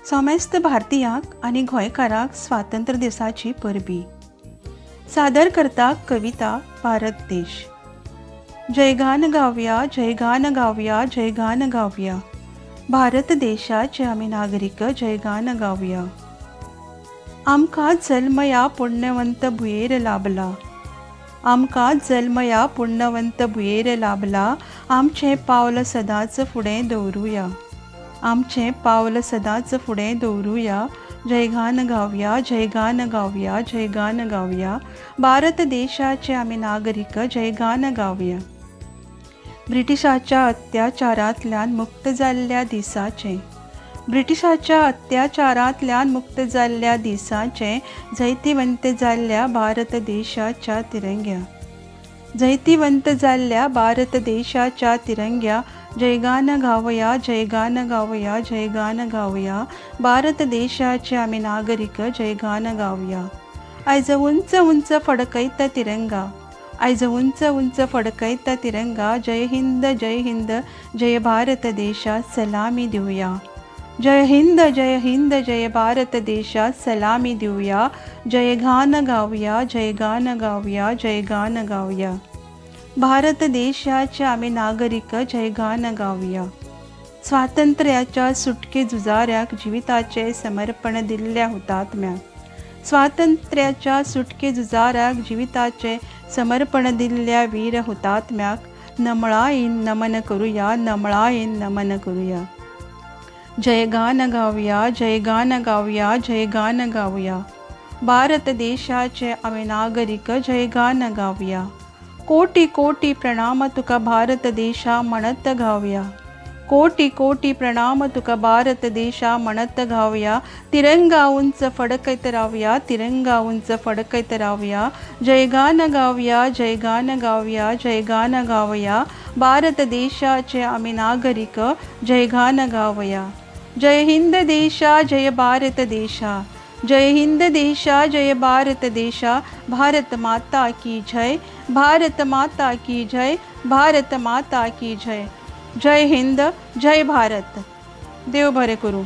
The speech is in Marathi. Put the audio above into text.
समेस्त भारतीयांक आनी गोंयकारांक स्वातंत्र्य दिसाची परबी सादर करता कविता भारत देश। जयगान गावया, जयगान गावया, जयगान गावया, भारत देशाचे आमी नागरिक जयगान गावया। आमकां जल्म या पुण्यवंत भुयेर लाभला, आमकां जल्म या पुण्यवंत भुयेर लाभला। आमचें पावल सदांच फुडें दवरुया, आमचें पावल सदांच फुडें दवरुया। जयगान गावया, जयगान गावया, जयगान गावया, भारत देशाचे आमी नागरिक जयगान गावया। ब्रिटिशाच्या अत्याचारांतल्यान मुक्त जाल्ल्या दिसाचें, ब्रिटिशाच्या अत्याचारांतल्यान मुक्त जाल्ल्या दिसाचें जैतिवंत जाल्ल्या भारत देशाच्या तिरंग्या, जैतिवंत जाल्ल्या भारत देशाच्या तिरंग्या। जयगान गावया, जयगान गावया, जयगान गावया, भारत देशाचे आमी नागरिक जयगान गावया। आयज उंच उंच फडकयता तिरंगा, आयज उंच उंच फडकयता तिरंगा। जय हिंद, जय हिंद, जय भारत देशा सलामी दिवया। जय हिंद, जय हिंद, जय भारत देशा सलामी दिवया। जयगान गावया, जयगान गावया, जयगान गावया, भारत देशाचे आमी नागरिक जयगान गावया। स्वातंत्र्याच्या सुटके झुजाऱ्याक जिविताचे समर्पण दिल्ल्या हुतात्म्याक, स्वातंत्र्याच्या सुटके झुजाऱ्याक जिविताचे समर्पण दिल्ल्या वीर हुतात्म्याक नमळाईन नमन करूया, नमळाईन नमन करूया। जयगान गावया, जयगान गावया, जयगान गावया, भारत देशाचे आमी नागरिक जयगान गावया। कोटी कोटी प्रणाम तुका भारत देशा म्हणत गावया, कोटी कोटी प्रणाम तुका भारत देशा म्हणत गावया। तिरंगा उंच फडकत रावया, तिरंगा उंच फडकत रावया। जयगान गावया, जयगान गावया, जयगान गावया, भारत देशाचे आमी नागरिक जयगान गावया। जय हिंद देशा, जय भारत देशा, जय हिंद देशा, जय भारत देशा, भारत माता की जय, भारत माता की जय, भारत माता की जय। जय हिंद, जय भारत। देव बरें करूं।